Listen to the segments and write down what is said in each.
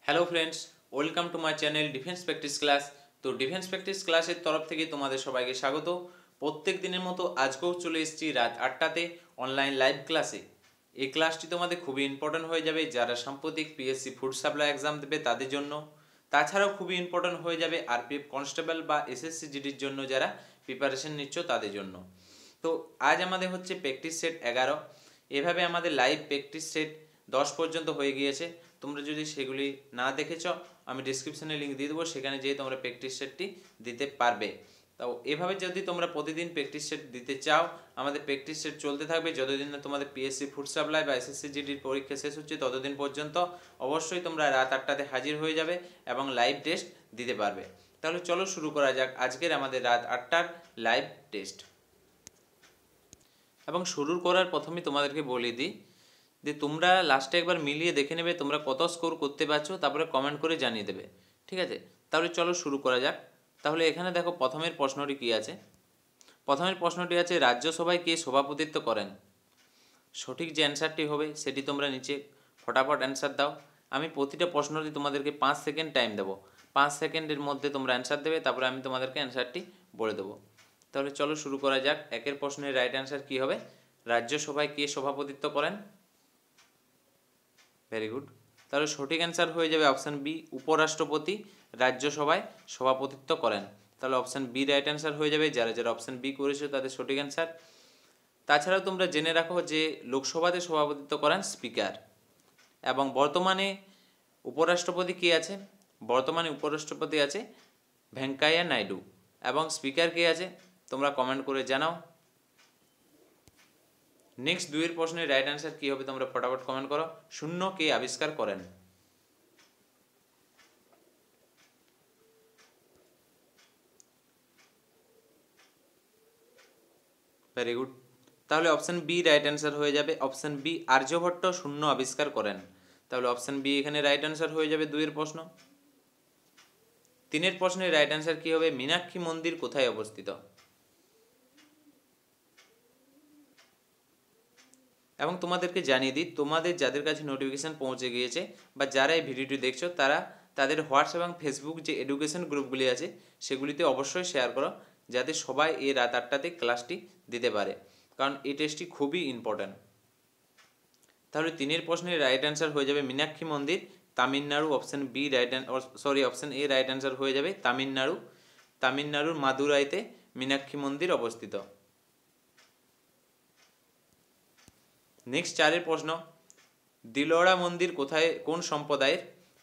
Hello friends, welcome to my channel defence practice class. তো defence practice ক্লাসের তরফ থেকে তোমাদের সবাইকে স্বাগত। প্রত্যেক দিনের মতো আজকেও চলে এসেছি রাত 8টাতে অনলাইন লাইভ ক্লাসে। এই ক্লাসটি তোমাদের খুবই ইম্পর্ট্যান্ট হয়ে যাবে যারা সাম্প্রতিক পিএসসি ফুড সাপ্লাই এক্সাম দেবে তাদের জন্য। তাছাড়াও খুবই ইম্পর্ট্যান্ট হয়ে যাবে আরপিএফ কনস্টেবল বা এসএসসি জিডির জন্য যারা প্রিপারেশন নিচ্ছ তাদের জন্য। তো আজ আমাদের হচ্ছে প্র্যাকটিস সেট 11। এভাবে আমাদের লাইভ প্র্যাকটিস সেট 10 পর্যন্ত হয়ে গিয়েছে। তোমরা যদি সেগুলি না দেখেছ আমি ডিসক্রিপশনে লিঙ্ক দিয়ে দেবো, সেখানে যেয়ে তোমরা প্র্যাকটিস সেটটি দিতে পারবে। তো এভাবে যদি তোমরা প্রতিদিন প্র্যাকটিস সেট দিতে চাও, আমাদের প্র্যাকটিস সেট চলতে থাকবে যতদিন না তোমাদের পিএসসি ফুড সাপ্লাই বা এসএসসি জিডির পরীক্ষা শেষ হচ্ছে ততদিন পর্যন্ত। অবশ্যই তোমরা রাত 8টাতে হাজির হয়ে যাবে এবং লাইভ টেস্ট দিতে পারবে। তাহলে চলো শুরু করা যাক আজকের আমাদের রাত 8টার লাইভ টেস্ট। এবং শুরু করার প্রথমেই তোমাদেরকে বলে দিই যে তোমরা লাস্টে একবার মিলিয়ে দেখে নেবে তোমরা কত স্কোর করতে পারছো, তারপরে কমেন্ট করে জানিয়ে দেবে, ঠিক আছে? তাহলে চলো শুরু করা যাক। তাহলে এখানে দেখো প্রথমের প্রশ্নটি কী আছে। প্রথমের প্রশ্নটি আছে রাজ্যসভায় কে সভাপতিত্ব করেন। সঠিক যে অ্যান্সারটি হবে সেটি তোমরা নিচে ফটাফট অ্যান্সার দাও। আমি প্রতিটা প্রশ্নটি তোমাদেরকে 5 সেকেন্ড টাইম দেবো। 5 সেকেন্ডের মধ্যে তোমরা অ্যান্সার দেবে, তারপরে আমি তোমাদেরকে অ্যান্সারটি বলে দেবো। তাহলে চলো শুরু করা যাক। একের প্রশ্নের রাইট অ্যান্সার কী হবে? রাজ্যসভায় কে সভাপতিত্ব করেন? Very good. তাহলে সঠিক অ্যান্সার হয়ে যাবে অপশান বি, উপরাষ্ট্রপতি রাজ্যসভায় সভাপতিত্ব করেন। তাহলে অপশান বি রাইট অ্যান্সার হয়ে যাবে। যারা যারা অপশান বি করেছে তাদের সঠিক অ্যান্সার। তাছাড়াও তোমরা জেনে রাখো যে লোকসভাতে সভাপতিত্ব করেন স্পিকার। এবং বর্তমানে উপরাষ্ট্রপতি কে আছে? বর্তমানে উপরাষ্ট্রপতি আছে ভেঙ্কাইয়া নাইডু। এবং স্পিকার কে আছে তোমরা কমেন্ট করে জানাও। নেক্সট দুইয়ের প্রশ্নের রাইট অ্যান্সার কী হবে তোমরা ফটাফট কমেন্ট করো। শূন্য কে আবিষ্কার করেন? Very good. তাহলে অপশান বি রাইট অ্যান্সার হয়ে যাবে। অপশান বি, আর্যভট্ট শূন্য আবিষ্কার করেন। তাহলে অপশান বি এখানে রাইট অ্যান্সার হয়ে যাবে দুইয়ের প্রশ্ন। তিনের প্রশ্নের রাইট অ্যান্সার কী হবে? মীনাক্ষী মন্দির কোথায় অবস্থিত? এবং তোমাদেরকে জানিয়ে দিই, তোমাদের যাদের কাছে নোটিফিকেশান পৌঁছে গিয়েছে বা যারা এই ভিডিওটি দেখছো তারা তাদের হোয়াটসঅ্যাপ এবং ফেসবুক যে এডুকেশন গ্রুপগুলি আছে সেগুলিতে অবশ্যই শেয়ার করো, যাতে সবাই এই রাত 8টাতে ক্লাসটি দিতে পারে, কারণ এই টেস্টটি খুবই ইম্পর্ট্যান্ট। তাহলে তিনের প্রশ্নের রাইট অ্যান্সার হয়ে যাবে মীনাক্ষী মন্দির Tamil Nadu. Option B right option A right answer হয়ে যাবে তামিলনাড়ু। তামিলনাড়ুর মাদুরাইতে মীনাক্ষী মন্দির অবস্থিত। নেক্সট চারের প্রশ্ন, দিলওয়াড়া মন্দির কোথায়, কোন সম্প্রদায়ের?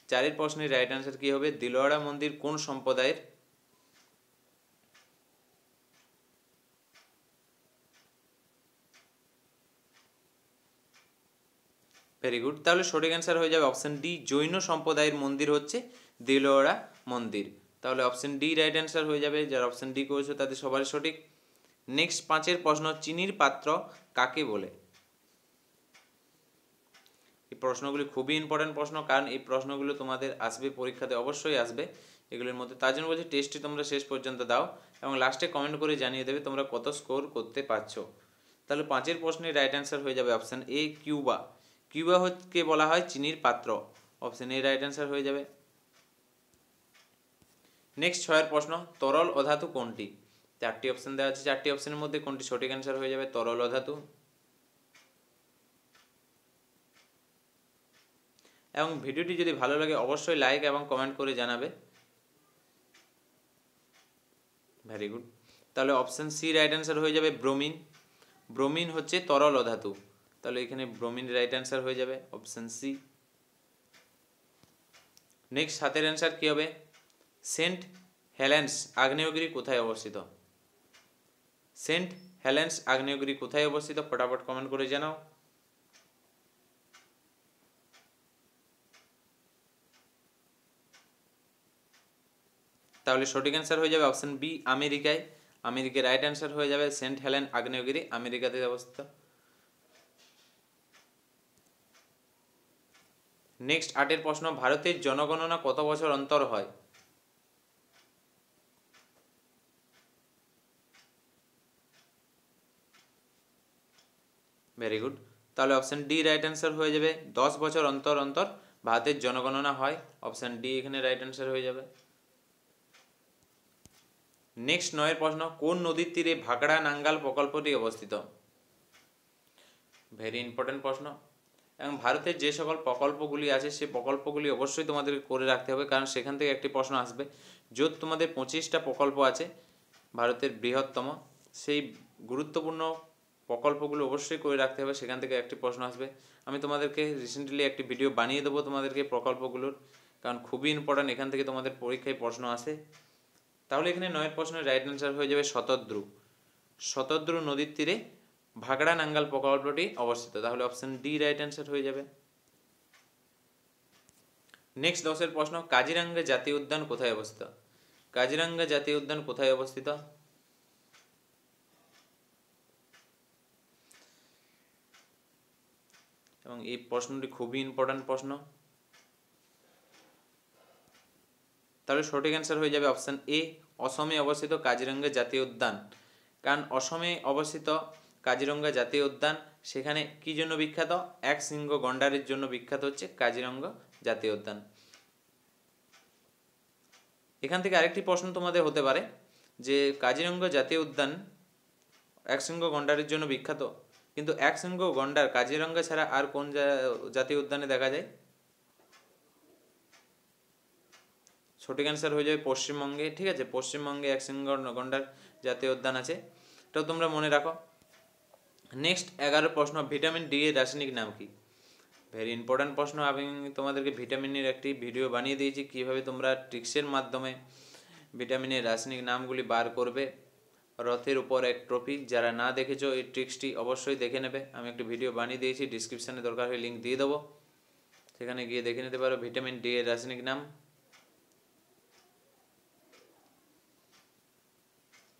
চারের প্রশ্নের রাইট অ্যান্সার কী হবে? দিলওয়াড়া মন্দির কোন সম্প্রদায়ের? Very good. তাহলে সঠিক অ্যান্সার হয়ে যাবে অপশান ডি, জৈন সম্প্রদায়ের মন্দির হচ্ছে দিলওয়াড়া মন্দির। তাহলে অপশান ডি রাইট অ্যান্সার হয়ে যাবে। যারা অপশান ডি করেছে তাদের সবারই সঠিক। নেক্সট পাঁচের প্রশ্ন, চিনির পাত্র কাকে বলে? এই প্রশ্নগুলি খুবই ইম্পর্ট্যান্ট প্রশ্ন, কারণ এই প্রশ্নগুলো তোমাদের আসবে পরীক্ষাতে, অবশ্যই আসবে এগুলির মধ্যে। তার জন্য বলছি টেস্টটি তোমরা শেষ পর্যন্ত দাও এবং লাস্টে কমেন্ট করে জানিয়ে দেবে তোমরা কত স্কোর করতে পারছো। তাহলে পাঁচের প্রশ্নের রাইট অ্যান্সার হয়ে যাবে অপশান এ, কিউবা। কিউবা হচ্ছে বলা হয় চিনির পাত্র। অপশান এ রাইট অ্যান্সার হয়ে যাবে। নেক্সট ছয়ের প্রশ্ন, তরল অধাতু কোনটি? চারটি অপশান দেওয়া আছে, চারটি অপশানের মধ্যে কোনটি সঠিক অ্যান্সার হয়ে যাবে? তরল অধাতু। এবং ভিডিওটি যদি ভালো লাগে অবশ্যই লাইক এবং কমেন্ট করে জানাবে। Very good. তাহলে অপশান সি রাইট অ্যান্সার হয়ে যাবে ব্রোমিন। ব্রোমিন হচ্ছে তরল অধাতু। তাহলে এখানে ব্রোমিন রাইট অ্যান্সার হয়ে যাবে অপশান সি। নেক্সট সাতের অ্যান্সার কী হবে? সেন্ট হেলেন্স আগ্নেয়গিরি কোথায় অবস্থিত? সেন্ট হেলেন্স আগ্নেয়গিরি কোথায় অবস্থিত? ফটাফট কমেন্ট করে জানাও। তাহলে সঠিক অ্যান্সার হয়ে যাবে অপশান বি, আমেরিকায়। আমেরিকায় রাইট অ্যান্সার হয়ে যাবে সেন্ট হেলেন আগ্নেয়গিরি আমেরিকাতে অবস্থিত। নেক্সট আটের প্রশ্ন, ভারতের জনগণনা কত বছর অন্তর হয়? Very good. তাহলে অপশান ডি রাইট অ্যান্সার হয়ে যাবে 10 বছর অন্তর অন্তর ভারতের জনগণনা হয়, অপশান ডি এখানে রাইট অ্যান্সার হয়ে যাবে। নেক্সট 9 প্রশ্ন, কোন নদীর তীরে ভাকড়া নাঙ্গাল প্রকল্পটি অবস্থিত? ভেরি ইম্পর্টেন্ট প্রশ্ন। এবং ভারতের যে সকল প্রকল্পগুলি আছে সেই প্রকল্পগুলি অবশ্যই তোমাদেরকে করে রাখতে হবে, কারণ সেখান থেকে একটি প্রশ্ন আসবে। যত তোমাদের 25টা প্রকল্প আছে ভারতের বৃহত্তম, সেই গুরুত্বপূর্ণ প্রকল্পগুলো অবশ্যই করে রাখতে হবে, সেখান থেকে একটি প্রশ্ন আসবে। আমি তোমাদেরকে রিসেন্টলি একটি ভিডিও বানিয়ে দেবো তোমাদেরকে প্রকল্পগুলোর, কারণ খুবই ইম্পর্ট্যান্ট, এখান থেকে তোমাদের পরীক্ষায় প্রশ্ন আসে। তাহলে এখানে 9 প্রশ্নের রাইট অ্যান্সার হয়ে যাবে শতদ্রু। শতদ্রু নদীর তীরে ভাকড়া নাঙ্গাল প্রকল্পটি অবস্থিত, তাহলে অপশন ডি রাইট অ্যান্সার হয়ে যাবে। নেক্সট 10 প্রশ্ন, কাজিরাঙ্গা জাতীয় উদ্যান কোথায় অবস্থিত? কাজিরাঙ্গা জাতীয় উদ্যান কোথায় অবস্থিত? এবং এই প্রশ্নটি খুবই ইম্পর্ট্যান্ট প্রশ্ন। তাহলে সঠিক অ্যান্সার হয়ে যাবে অপশন এ, অসমে অবস্থিত কাজিরাঙ্গা জাতীয় উদ্যান। কারণ অসমে অবস্থিত কাজিরাঙ্গা জাতীয় উদ্যান, সেখানে কি জন্য বিখ্যাত? এক শৃঙ্গ গন্ডারের জন্য বিখ্যাত হচ্ছে কাজিরাঙ্গা জাতীয় উদ্যান। এখান থেকে আরেকটি প্রশ্ন তোমাদের হতে পারে যে কাজিরাঙ্গা জাতীয় উদ্যান এক শৃঙ্গ গন্ডারের জন্য বিখ্যাত, কিন্তু এক শৃঙ্গ গন্ডার কাজিরাঙ্গা ছাড়া আর কোন জাতীয় উদ্যানে দেখা যায়? সঠিক অ্যান্সার হয়ে যাবে পশ্চিমবঙ্গে। ঠিক আছে, পশ্চিমবঙ্গে এক শৃঙ্গ গন্ডার জাতীয় উদ্যান আছে, এটাও তোমরা মনে রাখো। নেক্সট 11 প্রশ্ন, ভিটামিন ডি এর রাসায়নিক নাম কি? ভেরি ইম্পর্ট্যান্ট প্রশ্ন। আমি তোমাদেরকে ভিটামিনের একটি ভিডিও বানিয়ে দিয়েছি, কিভাবে তোমরা ট্রিক্সের মাধ্যমে ভিটামিনের রাসায়নিক নামগুলি বার করবে। রথের উপর এক ট্রফি, যারা না দেখেছো এই ট্রিক্সটি অবশ্যই দেখে নেবে। আমি একটি ভিডিও বানিয়ে দিয়েছি, ডিসক্রিপশানে দরকার হলে লিঙ্ক দিয়ে দেবো, সেখানে গিয়ে দেখে নিতে পারো ভিটামিন ডি এর রাসায়নিক নাম।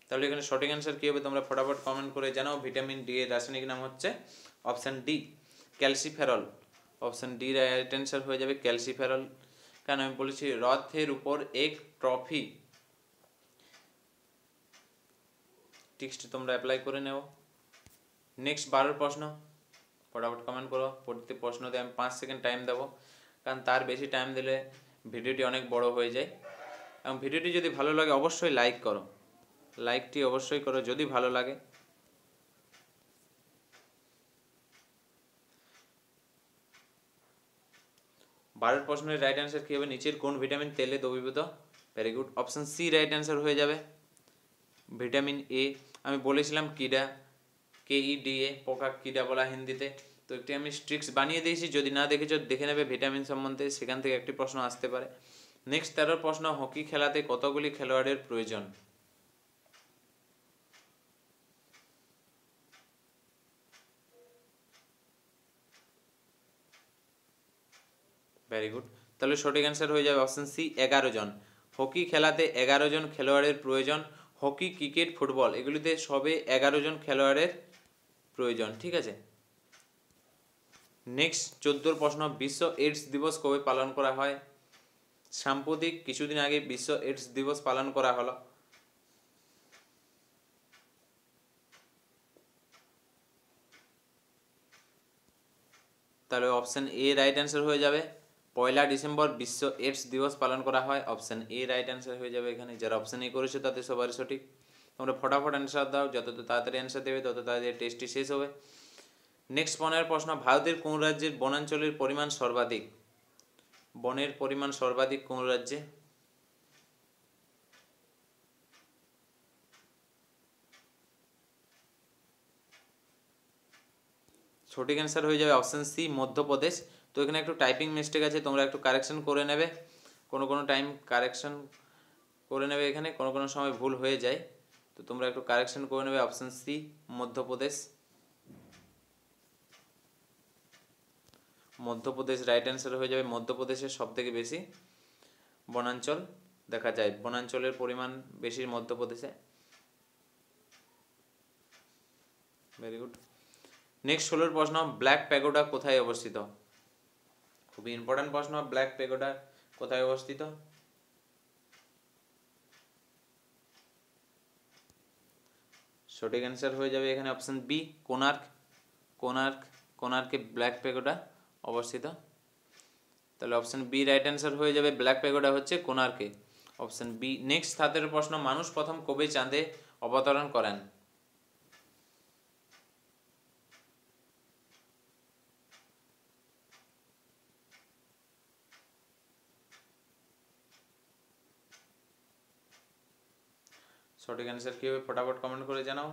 তাহলে এখানে সঠিক অ্যান্সার কী হবে তোমরা ফটাফট কমেন্ট করে জানাও। ভিটামিন ডি এর রাসায়নিক নাম হচ্ছে option D, calciferol. Option D right answer হয়ে যাবে ক্যালসিফেরল। কারণ আমি বলেছি রথের উপর এক ট্রফি, টিক্সটি তোমরা অ্যাপ্লাই করে নেও। নেক্সট 12 প্রশ্ন, ফটাফট কমেন্ট করো। প্রতি প্রশ্নতে আমি 5 সেকেন্ড টাইম দেবো, কারণ তার বেশি টাইম দিলে ভিডিওটি অনেক বড় হয়ে যায়। এবং ভিডিওটি যদি ভালো লাগে অবশ্যই লাইক করো, লাইকটি অবশ্যই করো যদি ভালো লাগে। বারের প্রশ্নের রাইট অ্যান্সার কী হবে? নিচের কোন ভিটামিন তেলে দ্রবীভূত? Very good, option C right answer হয়ে যাবে ভিটামিন এ। আমি বলেছিলাম কিডা, KEDA, পোকা কিডা বলা হিন্দিতে। তো একটি আমি ট্রিক্স বানিয়ে দিয়েছি, যদি না দেখেছো দেখে নেবে ভিটামিন সম্বন্ধে, সেখান থেকে একটি প্রশ্ন আসতে পারে। নেক্সট 13 প্রশ্ন, হকি খেলাতে কতগুলি খেলোয়াড়ের প্রয়োজন? ভেরি গুড, তাহলে সঠিক অ্যান্সার হয়ে যাবে অপশান সি, 11 জন। হকি খেলাতে 11 জন খেলোয়াড়ের প্রয়োজন। হকি, ক্রিকেট, ফুটবল এগুলিতে সবে 11 জন খেলোয়াড়ের প্রয়োজন। ঠিক আছে। নেক্সট 14 প্রশ্ন, বিশ্ব এইডস দিবস কবে পালন করা হয়? সাম্প্রতিক কিছুদিন আগে বিশ্ব এইডস দিবস পালন করা হলো। তাহলে অপশান এ রাইট অ্যান্সার হয়ে যাবে 1 ডিসেম্বর বিশ্ব এইডস দিবস পালন করা হয়। অপশান এ রাইট অ্যান্সার হয়ে যাবে এখানে। যারা অপশান এ করেছো তাদের সবারই সঠিক। তোমরা ফটাফট অ্যান্সার দাও, যত তাড়াতাড়ি অ্যান্সার দেবে তত তাড়াতাড়ি টেস্টটি শেষ হবে। নেক্সট 15 প্রশ্ন, ভারতের কোন রাজ্যের বনাঞ্চলের পরিমাণ সর্বাধিক? বনের পরিমাণ সর্বাধিক কোন রাজ্যে? সঠিক অ্যান্সার হয়ে যাবে অপশান সি, মধ্যপ্রদেশ। তো এখানে একটু টাইপিং মিস্টেক আছে, তোমরা একটু কারেকশন করে নেবে, কোনো টাইম কারেকশন করে নেবে, এখানে কোনো সময় ভুল হয়ে যায়, তো তোমরা একটু কারেকশন করে নেবে। Option C, Madhya Pradesh. Madhya Pradesh right answer হয়ে যাবে। মধ্যপ্রদেশের সবথেকে বেশি বনাঞ্চল দেখা যায়, বনাঞ্চলের পরিমাণ বেশি মধ্যপ্রদেশে। Very good. নেক্সট 16 প্রশ্ন, ব্ল্যাক প্যাগোডা কোথায় অবস্থিত? খুবই ইম্পর্টেন্ট প্রশ্ন, ব্ল্যাক প্যাগোডা কোথায় অবস্থিত? সঠিক অ্যান্সার হয়ে যাবে এখানে অপশান বি, কোনার্ক। কোনার্কে ব্ল্যাক প্যাগোডা অবস্থিত। তাহলে অপশন বি রাইট অ্যান্সার হয়ে যাবে, ব্ল্যাক প্যাগোডা হচ্ছে কোণার্কে, অপশন বি। নেক্সট 7 প্রশ্ন, মানুষ প্রথম কবে চাঁদে অবতরণ করেন? সঠিক অ্যান্সার কী হবে ফটাফট কমেন্ট করে জানাও।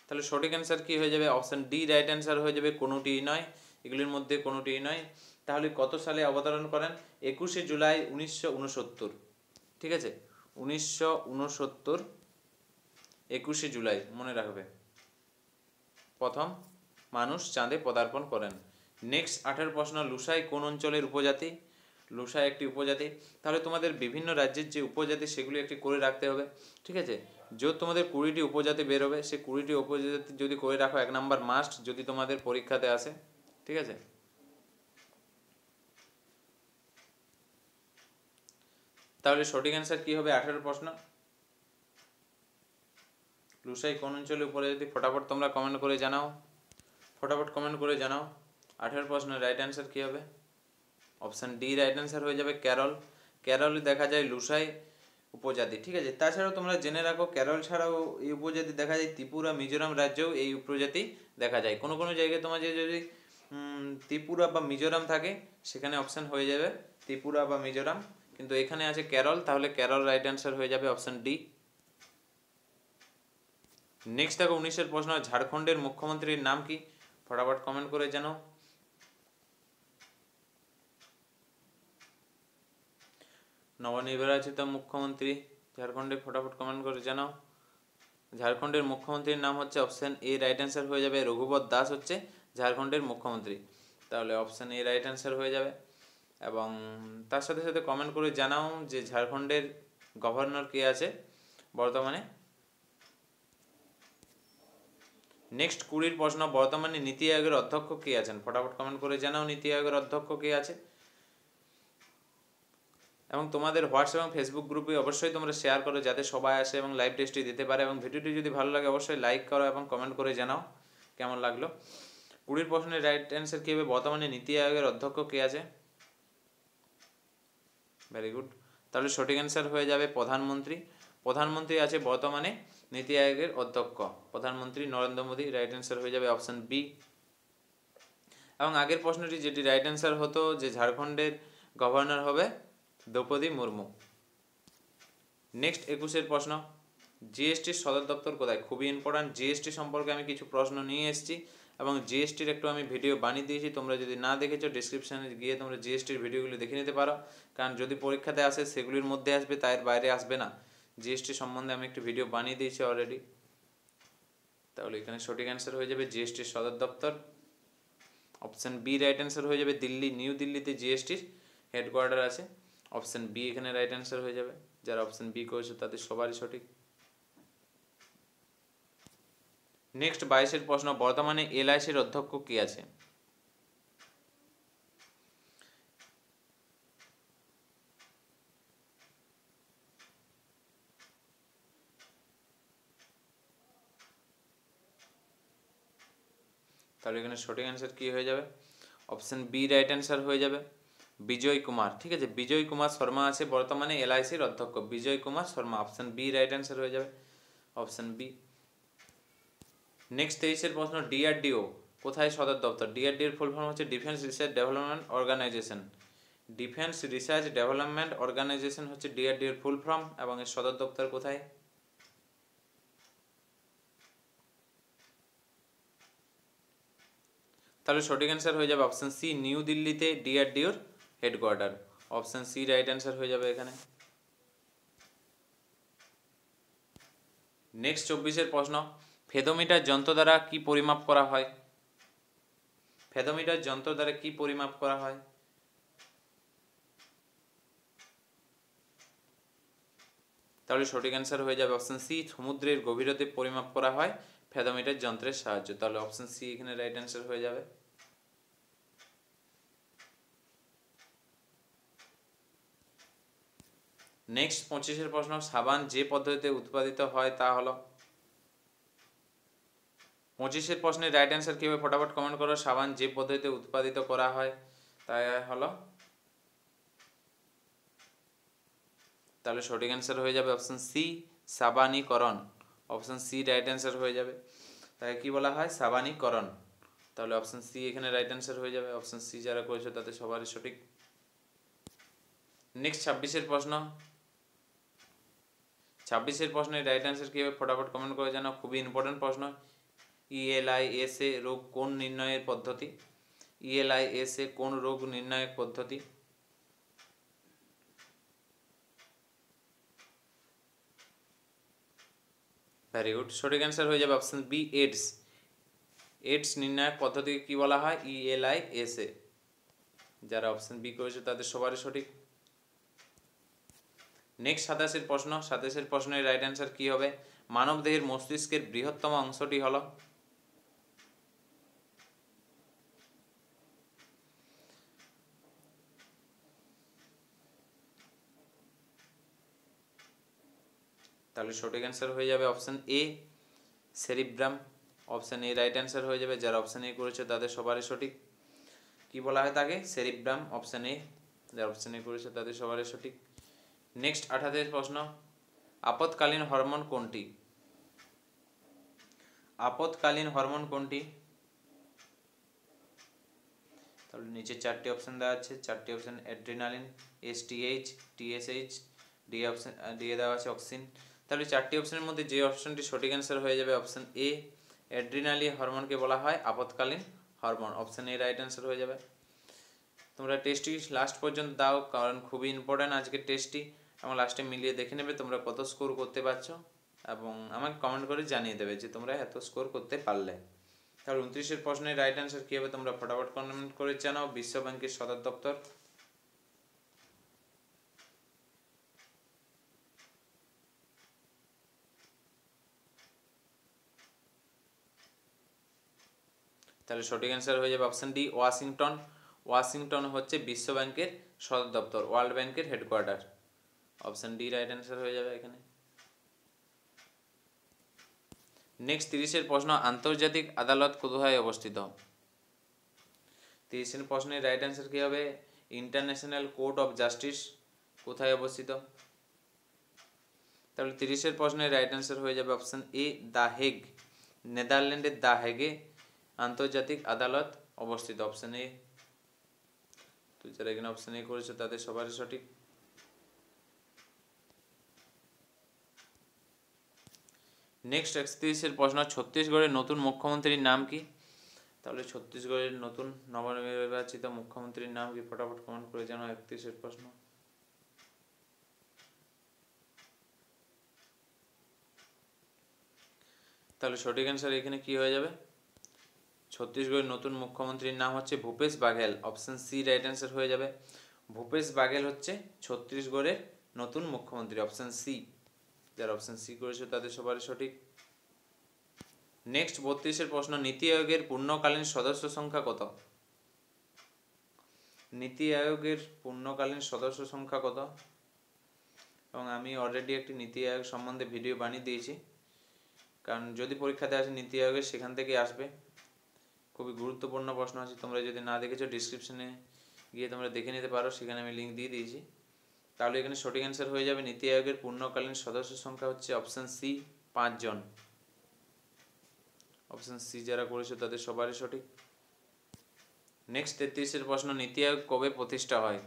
তাহলে সঠিক অ্যান্সার কী হয়ে যাবে? অপশন ডি রাইট অ্যান্সার হয়ে যাবে, কোনোটিই নয়, এগুলির মধ্যে কোনোটিই নয়। তাহলে কত সালে অবতরণ করেন? 21শে জুলাই 1969, ঠিক আছে, 1969, 21শে জুলাই মনে রাখবে, প্রথম মানুষ চাঁদে পদার্পণ করেন। নেক্সট 8 প্রশ্ন, লুসাই কোন অঞ্চলের উপজাতি? লুসাই একটি উপজাতি। তাহলে তোমাদের বিভিন্ন রাজ্যের যে উপজাতি সেগুলি একটি করে রাখতে হবে, ঠিক আছে। যদি তোমাদের 20টি উপজাতি বেরোবে, সে 20টি উপজাতি যদি করে রাখো 1 নাম্বার মাস্ট, যদি তোমাদের পরীক্ষাতে আসে, ঠিক আছে। তাহলে সঠিক অ্যান্সার কি হবে 18 প্রশ্ন? লুসাই কোন অঞ্চলের উপজাতি? ফটাফট তোমরা কমেন্ট করে জানাও, ফটাফট কমেন্ট করে জানাও। 18 প্রশ্নের রাইট অ্যান্সার কী হবে? অপশান ডি রাইট অ্যান্সার হয়ে যাবে, কেরল। কেরলে দেখা যায় লুসাই উপজাতি, ঠিক আছে। তাছাড়াও তোমরা জেনে রাখো, কেরল ছাড়াও এই উপজাতি দেখা যায় ত্রিপুরা, মিজোরাম রাজ্যেও এই উপজাতি দেখা যায়। কোনো কোনো জায়গায় তোমাদের যদি ত্রিপুরা বা মিজোরাম থাকে, সেখানে অপশান হয়ে যাবে ত্রিপুরা বা মিজোরাম, কিন্তু এখানে আছে কেরল, তাহলে কেরল রাইট অ্যান্সার হয়ে যাবে অপশান ডি। নেক্সট দেখো 19 প্রশ্ন, ঝাড়খণ্ডের মুখ্যমন্ত্রীর নাম কি? ফটাফট কমেন্ট করে জানাও। নবনির্বাচিত মুখ্যমন্ত্রী ঝাড়খণ্ডে, ফটাফট কমেন্ট করে জানাও। ঝাড়খণ্ডের মুখ্যমন্ত্রীর নাম হচ্ছে অপশান এ রাইট অ্যান্সার হয়ে যাবে, রঘুবর দাস হচ্ছে ঝাড়খণ্ডের মুখ্যমন্ত্রী, তাহলে অপশান এ রাইট অ্যান্সার হয়ে যাবে। এবং তার সাথে সাথে কমেন্ট করে জানাও যে ঝাড়খণ্ডের গভর্নর কে আছে বর্তমানে। নেক্সট 20 প্রশ্ন, বর্তমানে নীতি আয়োগের অধ্যক্ষ কে আছেন? ফটাফট কমেন্ট করে জানাও নীতি আয়োগের অধ্যক্ষ কে আছে। এবং তোমাদের হোয়াটসঅ্যাপ এবং ফেসবুক গ্রুপে অবশ্যই তোমরা শেয়ার করো, যাতে সবাই আসে এবং লাইভ টেস্টটি দিতে পারে। এবং ভিডিওটি যদি ভালো লাগে অবশ্যই লাইক করো এবং কমেন্ট করে জানাও কেমন লাগলো। 20 প্রশ্নের রাইট অ্যান্সার কী হবে? বর্তমানে নীতি আয়োগের অধ্যক্ষ কে আছে? ভেরি গুড, তাহলে সঠিক অ্যান্সার হয়ে যাবে প্রধানমন্ত্রী। প্রধানমন্ত্রী আছে বর্তমানে নীতি আয়োগের অধ্যক্ষ, প্রধানমন্ত্রী নরেন্দ্র মোদী, রাইট অ্যান্সার হয়ে যাবে অপশান বি। এবং আগের প্রশ্নটি যেটি রাইট অ্যান্সার হতো, যে ঝাড়খণ্ডের গভর্নর হবে দ্রৌপদী মুর্মু। নেক্সট 21 প্রশ্ন, জিএসটির সদর দপ্তর কোথায়? খুবই ইম্পর্ট্যান্ট, জিএসটি সম্পর্কে আমি কিছু প্রশ্ন নিয়ে এসেছি এবং জিএসটির একটু আমি ভিডিও বানিয়ে দিয়েছি, তোমরা যদি না দেখেছো ডিসক্রিপশানে গিয়ে তোমরা জিএসটির ভিডিওগুলো দেখে নিতে পারো, কারণ যদি পরীক্ষাতে আসে সেগুলির মধ্যে আসবে, তার বাইরে আসবে না। জিএসটি সম্বন্ধে আমি একটি ভিডিও বানিয়ে দিয়েছি অলরেডি। তাহলে এখানে সঠিক অ্যান্সার হয়ে যাবে জিএসটির সদর দপ্তর, অপশান বি রাইট অ্যান্সার হয়ে যাবে, দিল্লি, নিউ দিল্লিতে জিএসটির হেডকোয়ার্টার আছে, অপশান বি এখানে রাইট অ্যান্সার হয়ে যাবে। যারা অপশান বি করেছে তাদের সবারই সঠিক। নেক্সট 22 প্রশ্ন, বর্তমানে এলআইসির অধ্যক্ষ কে আছে? তাহলে এখানে সঠিক অ্যান্সার কি হয়ে যাবে? অপশান বি রাইট অ্যান্সার হয়ে যাবে, বিজয় কুমার, ঠিক আছে। বিজয় কুমার শর্মা আছে বর্তমানে এলআইসির অধ্যক্ষ, Vijay Kumar Sharma, option B right answer হয়ে যাবে, অপশান বি। নেক্সট 23 প্রশ্ন, ডিআরডিও কোথায় সদর দপ্তর? ডিআরডিওর ফুল ফর্ম হচ্ছে defence research development organisation. Defence research development organisation হচ্ছে ডিআরডিওর ফুল ফর্ম, এবং এর সদর দপ্তর কোথায়? তাহলে সঠিক অ্যান্সার হয়ে যাবে অপশান সি, নিউ দিল্লিতে ডিআরডিওর headquarter, option C right answer হয়ে যাবে এখানে। নেক্সট 24 প্রশ্ন, ফেদোমিটার যন্ত্র দ্বারা কি পরিমাপ করা হয়? ফেদোমিটার যন্ত্র দ্বারা কি পরিমাপ করা হয়? তাহলে সঠিক অ্যান্সার হয়ে যাবে অপশান সি, সমুদ্রের গভীরতা পরিমাপ করা হয় ফেদোমিটার যন্ত্রের সাহায্যে, তাহলে অপশান সি এখানে রাইট অ্যান্সার হয়ে যাবে। নেক্সট 25 প্রশ্ন, সাবান যে পদ্ধতিতে উৎপাদিত হয় তা হলো? 25 প্রশ্নের রাইট অ্যান্সার কী হবে ফটাফট কমেন্ট করো। সাবান যে পদ্ধতিতে উৎপাদিত করা হয় তাই হলো, তাহলে সঠিক অ্যান্সার হয়ে যাবে অপশন সি সাবানীকরণ। অপশন সি রাইট অ্যান্সার হয়ে যাবে। তাকে কি বলা হয়? সাবানীকরণ। তাহলে অপশন সি এখানে রাইট অ্যান্সার হয়ে যাবে। অপশন সি যারা করেছে তাদের সবারই সঠিক। নেক্সট 26 প্রশ্ন। 26 প্রশ্নের রাইট অ্যান্সার কী হবে ফটাফট কমেন্ট করে জানাও, খুবই ইম্পর্টেন্ট প্রশ্ন। ELISA রোগ কোন নির্ণয়ের পদ্ধতি? ELISA কোন রোগ নির্ণয়ের পদ্ধতি? ভেরি গুড, সঠিক অ্যান্সার হয়ে যাবে অপশন বি এইডস। এইডস নির্ণায়ক পদ্ধতিকে কি বলা হয়? ELISA। যারা অপশন বি করেছে তাদের সবারই সঠিক। নেক্সট 27 প্রশ্ন। 27 প্রশ্নের রাইট অ্যান্সার কি হবে? মানব দেহের মস্তিষ্কের বৃহত্তম অংশটি হলো? তাহলে সঠিক অ্যান্সার হয়ে যাবে option A cerebrum. Option A right answer হয়ে যাবে। যারা অপশন এ করেছে তাদের সবারই সঠিক। কি বলা হয় তাকে? সেরিব্রাম। Option A. যারা অপশন এ করেছে তাদের সবারই সঠিক। নেক্সট 28 প্রশ্ন। আপৎকালীন হরমোন কোনটি? আপৎকালীন হরমোন কোনটি? তাহলে নিচে 4টি অপশন দেওয়া আছে। 4টি option adrenaline, STH, TSH, D option দিয়ে দেওয়া আছে অক্সিন। তাহলে 4টি অপশনের মধ্যে যে অপশনটি সঠিক অ্যান্সার হয়ে যাবে অপশন এ অ্যাড্রিনালিন হরমোনকে বলা হয় আপৎকালীন hormone. Option A right answer হয়ে যাবে। তোমরা টেস্টটি লাস্ট পর্যন্ত দাও, কারণ খুবই ইম্পর্ট্যান্ট আজকের টেস্টটি, এবং লাস্টে মিলিয়ে দেখে নেবে তোমরা কত স্কোর করতে পারছো, এবং আমাকে কমেন্ট করে জানিয়ে দেবে যে তোমরা এত স্কোর করতে পারলে। তাহলে 29 প্রশ্নের রাইট অ্যান্সার কী হবে তোমরা ফটাফট কমেন্ট করে জানাও। বিশ্ব ব্যাংকের সদর দপ্তর। তাহলে সঠিক অ্যান্সার হয়ে যাবে অপশন ডি ওয়াশিংটন। ওয়াশিংটন হচ্ছে বিশ্ব ব্যাংকের সদর দপ্তর, ওয়ার্ল্ড ব্যাংকের headquarter. Option D right answer হয়ে যাবে এখানে। নেক্সট 30 প্রশ্ন। আন্তর্জাতিক আদালত কোথায় অবস্থিত? 30 প্রশ্নের রাইট অ্যান্সার কী হবে? ইন্টারন্যাশনাল কোর্ট অফ জাস্টিস কোথায় অবস্থিত? তাহলে 30 প্রশ্নের রাইট অ্যান্সার হয়ে যাবে অপশন এ দ্য হেগ। নেদারল্যান্ডের দ্য হেগে আন্তর্জাতিক আদালত অবস্থিত। Option A. তো যারা এখানে অপশন এ করেছে তাদের সবারই সঠিক। নেক্সট 31 প্রশ্ন। ছত্তিশগড়ের নতুন মুখ্যমন্ত্রীর নাম কি? তাহলে ছত্তিশগড়ের নতুন নবনির্বাচিত মুখ্যমন্ত্রীর নাম কি? ফটাফট কমেন্ট করে জানাও। 31 প্রশ্ন। তাহলে সঠিক অ্যান্সার এখানে কি হয়ে যাবে? ছত্তিশগড়ের নতুন মুখ্যমন্ত্রীর নাম হচ্ছে Bhupesh Baghel. Option C right answer হয়ে যাবে। ভূপেশ বাঘেল হচ্ছে ছত্তিশগড়ের নতুন মুখ্যমন্ত্রী। Option C. যারা অপশন সি করেছে তাদের সবারই সঠিক। নেক্সট 32 প্রশ্ন। নীতি আয়োগের পূর্ণকালীন সদস্য সংখ্যা কত? নীতি আয়োগের পূর্ণকালীন সদস্য সংখ্যা কত? এবং আমি অলরেডি একটি নীতি আয়োগ সম্বন্ধে ভিডিও বানিয়ে দিয়েছি, কারণ যদি পরীক্ষাতে আসে নীতি আয়োগের সেখান থেকে আসবে। খুবই গুরুত্বপূর্ণ প্রশ্ন আছে, তোমরা যদি না দেখেছো ডিসক্রিপশনে গিয়ে তোমরা দেখে নিতে পারো, সেখানে আমি লিঙ্ক দিয়ে দিয়েছি। তাহলে এখানে সঠিক অ্যান্সার হয়ে যাবে নীতি আয়োগের পূর্ণকালীন সদস্য সংখ্যা হচ্ছে অপশন সি 5 জন। অপশন সি যারা করেছে তাদের সবারই সঠিক। নেক্সট 33 প্রশ্ন। নীতি আয়োগ কবে প্রতিষ্ঠা হয়?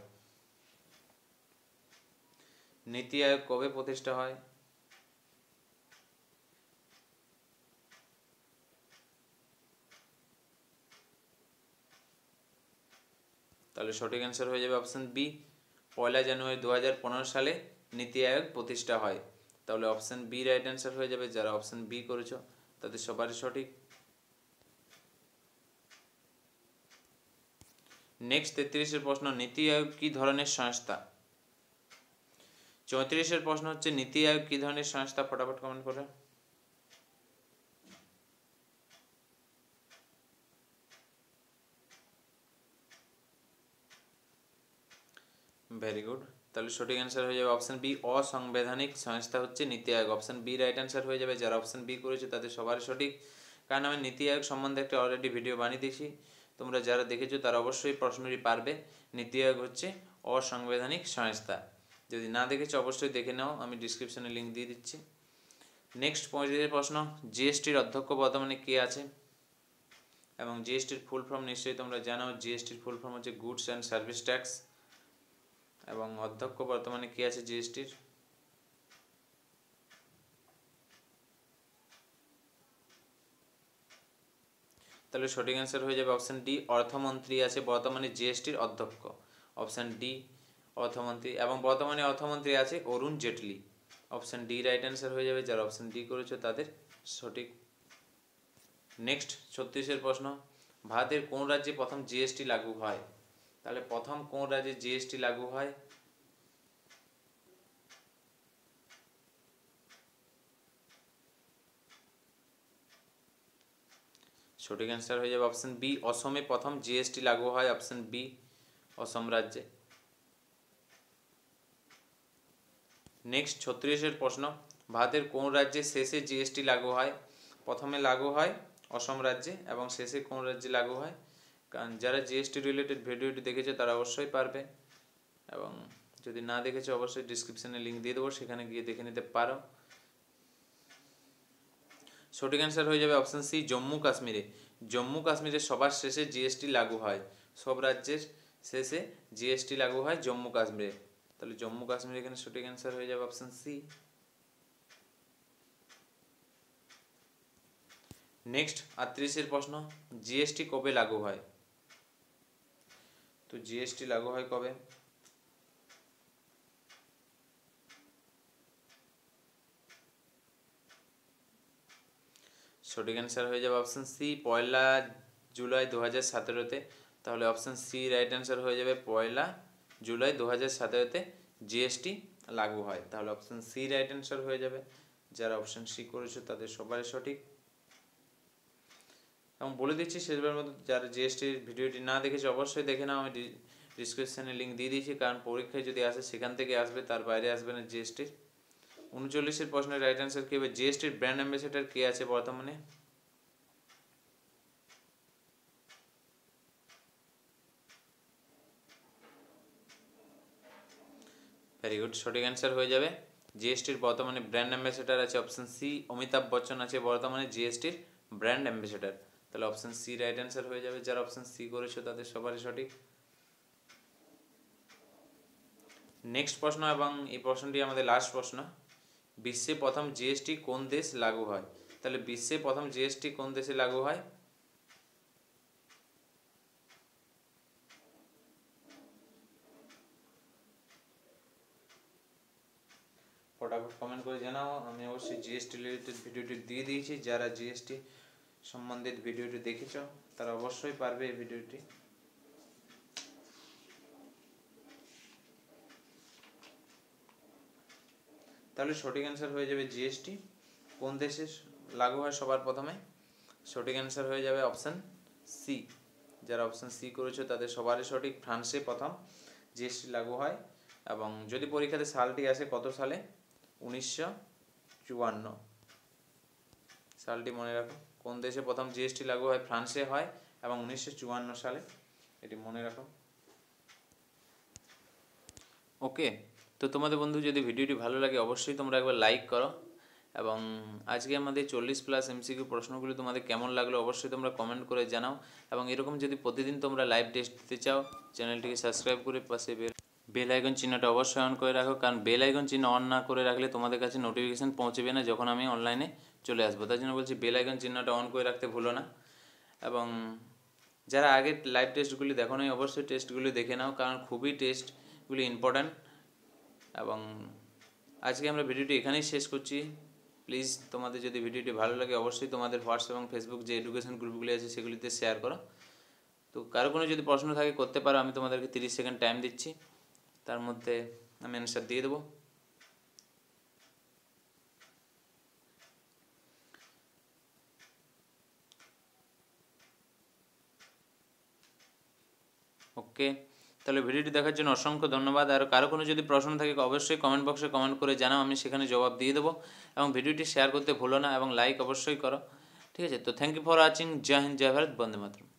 নীতি আয়োগ কবে প্রতিষ্ঠা হয়? তাহলে সঠিক অ্যান্সার হয়ে যাবে অপশন বি 1 জানুয়ারি 2015 সালে নীতি আয়োগ প্রতিষ্ঠা হয়। তাহলে অপশন বি রাইট অ্যান্সার হয়ে যাবে। যারা অপশন বি করেছো তাদের সবারই সঠিক। নেক্সট 33 প্রশ্ন। নীতি আয়োগ কি ধরনের সংস্থা? 34 প্রশ্ন হচ্ছে নীতি আয়োগ কি ধরনের সংস্থা? ফটাফট কমেন্ট করে। Very good. তাহলে সঠিক অ্যান্সার হয়ে যাবে অপশন বি অসাংবিধানিক সংস্থা হচ্ছে নীতি আয়োগ। অপশন বি রাইট অ্যান্সার হয়ে যাবে। যারা অপশন বি করেছে তাদের সবারই সঠিক, কারণ আমি নীতি আয়োগ সম্বন্ধে একটা অলরেডি ভিডিও বানিয়ে দিয়েছি, তোমরা যারা দেখেছো তারা অবশ্যই প্রশ্নটি পারবে। নীতি আয়োগ হচ্ছে অসাংবিধানিক সংস্থা। যদি না দেখেছো অবশ্যই দেখে নাও, আমি ডিসক্রিপশনে লিঙ্ক দিয়ে দিচ্ছি। নেক্সট 35 প্রশ্ন, জিএসটির অধ্যক্ষ বর্তমানে কে আছে? এবং জিএসটির ফুল ফর্ম নিশ্চয়ই তোমরা জানো, জিএসটির ফুল ফর্ম হচ্ছে গুডস অ্যান্ড সার্ভিস ট্যাক্স। এবং অধ্যক্ষ বর্তমানে কে আছে জিএসটির? তাহলে সঠিক অ্যান্সার হয়ে যাবে অপশান ডি, অর্থমন্ত্রী আছে বর্তমানে জিএসটির অধ্যক্ষ। অপশান ডি অর্থমন্ত্রী, এবং বর্তমানে অর্থমন্ত্রী আছে Arun Jaitley. Option D right answer হয়ে যাবে, যারা অপশান ডি করেছো তাদের সঠিক। নেক্সট 36 প্রশ্ন, ভারতের কোন রাজ্যে প্রথম জিএসটি লাগু হয়? তাহলে প্রথম কোন রাজ্যে জিএসটি লাগু হয়? সঠিক অ্যান্সার হয়ে যাবে অপশান বি, অসমে প্রথম জিএসটি লাগু হয়। অপশান বি, অসম রাজ্যে। নেক্সট 36 প্রশ্ন, ভারতের কোন রাজ্যে শেষে জিএসটি লাগু হয়? প্রথমে লাগু হয় অসম রাজ্যে এবং শেষে কোন রাজ্যে লাগু হয়? কারণ যারা জিএসটি রিলেটেড ভিডিওটি দেখেছে তারা অবশ্যই পারবে, এবং যদি না দেখেছো অবশ্যই ডিসক্রিপশনে লিঙ্ক দিয়ে দেবো, সেখানে গিয়ে দেখে নিতে পারো। সঠিক অ্যান্সার হয়ে যাবে অপশান সি, জম্মু কাশ্মীরে। জম্মু কাশ্মীরে সবার শেষে জিএসটি লাগু হয়। সব রাজ্যের শেষে জিএসটি লাগু হয় জম্মু কাশ্মীরে। তাহলে জম্মু কাশ্মীর এখানে সঠিক অ্যান্সার হয়ে যাবে অপশান সি। নেক্সট 38 প্রশ্ন, জিএসটি কবে লাগু হয়? তো জিএসটি লাগু হয় কবে? সঠিক অ্যান্সার হয়ে যাবে অপশান সি, 1 জুলাই 2017-তে। তাহলে অপশান সি রাইট অ্যান্সার হয়ে যাবে, 1 জুলাই 2017-তে জিএসটি লাগু হয়। তাহলে অপশান সি রাইট অ্যান্সার হয়ে যাবে, যারা অপশান সি করেছো তাদের সবারই সঠিক। এবং বলে দিচ্ছি শেষবার মতো, যারা জিএসটির ভিডিওটি না দেখেছে অবশ্যই দেখে নাও, আমি ডিসক্রিপশানে লিঙ্ক দিয়ে দিয়েছি, কারণ পরীক্ষায় যদি আসে সেখান থেকে আসবে, তার বাইরে আসবে না জিএসটির। 39 প্রশ্নের রাইট অ্যান্সার কি হবে? জিএসটির ব্র্যান্ড অ্যাম্বাসেডর কে আছে বর্তমানে? ভেরি গুড, সঠিক অ্যান্সার হয়ে যাবে, জিএসটির বর্তমানে ব্র্যান্ড অ্যাম্বাসেডর আছে অপশান সি, অমিতাভ বচ্চন আছে বর্তমানে জিএসটির ব্র্যান্ড অ্যাম্বাসেডর। তাহলে অপশান সি রাইট অ্যান্সার হয়ে যাবে, যারা অপশান সি করেছো তাদের সবারই সঠিক। নেক্সট প্রশ্ন, এবং এই প্রশ্নটি আমাদের লাস্ট প্রশ্ন, বিশ্বে প্রথম জিএসটি কোন দেশ লাগু হয়? তাহলে বিশ্বে প্রথম জিএসটি কোন দেশে লাগু হয়? ফটাফট কমেন্ট করে জানাও, আমি অবশ্যই জিএসটি রিলেটেড ভিডিওটি দিয়ে দিয়েছি, যারা জিএসটি সম্বন্ধিত ভিডিওটি দেখেছ তারা অবশ্যই পারবে এই ভিডিওটি। তাহলে সঠিক অ্যান্সার হয়ে যাবে, জিএসটি কোন দেশে লাগু হয় সবার প্রথমে? সঠিক অ্যান্সার হয়ে যাবে অপশান সি, যারা অপশান সি করেছো তাদের সবারই সঠিক, ফ্রান্সে প্রথম জিএসটি লাগু হয়। এবং যদি পরীক্ষাতে সালটি আসে কত সালে? 1954 সালটি মনে রাখো, কোন দেশে প্রথম জিএসটি লাগু হয়? ফ্রান্সে হয় এবং 1954 সালে, এটি মনে রাখো। ওকে, তো তোমাদের বন্ধু যদি ভিডিওটি ভালো লাগে অবশ্যই তোমরা একবার লাইক করো, এবং আজকে আমাদের 40+ এমসিকিউ প্রশ্নগুলি তোমাদের কেমন লাগলো অবশ্যই তোমরা কমেন্ট করে জানাও। এবং এরকম যদি প্রতিদিন তোমরা লাইভ টেস্ট দিতে চাও, চ্যানেলটিকে সাবস্ক্রাইব করে পাশে বেল আইকন চিহ্নটা অবশ্যই অন করে রাখো, কারণ বেল আইকন চিহ্ন অন না করে রাখলে তোমাদের কাছে নোটিফিকেশান পৌঁছবে না যখন আমি অনলাইনে চলে আসবো। তার জন্য বলছি বেল আইকন চিহ্নটা অন করে রাখতে ভুলো না। এবং যারা আগের লাইভ টেস্টগুলি দেখো নাই অবশ্যই টেস্টগুলি দেখে নাও, কারণ খুবই টেস্টগুলি ইম্পর্ট্যান্ট। এবং আজকে আমরা ভিডিওটি এখানেই শেষ করছি। প্লিজ তোমাদের যদি ভিডিওটি ভালো লাগে অবশ্যই তোমাদের হোয়াটসঅ্যাপ এবং ফেসবুক যে এডুকেশন গ্রুপগুলি আছে সেগুলিতে শেয়ার করো। তো কারো কোনো যদি প্রশ্ন থাকে করতে পারো, আমি তোমাদেরকে 30 সেকেন্ড টাইম দিচ্ছি, তার মধ্যে আমি অ্যান্সার দিয়ে দেবো। ওকে, তাহলে ভিডিওটি দেখার জন্য অসংখ্য ধন্যবাদ। আর কারো কোনো যদি প্রশ্ন থাকে অবশ্যই কমেন্ট বক্সে কমেন্ট করে জানাও, আমি সেখানে জবাব দিয়ে দেবো। এবং ভিডিওটি শেয়ার করতে ভুলো না এবং লাইক অবশ্যই করো। ঠিক আছে? তো থ্যাংক ইউ ফর ওয়াচিং। জয় হিন্দ, জয় ভারত, বন্দে মাতরম।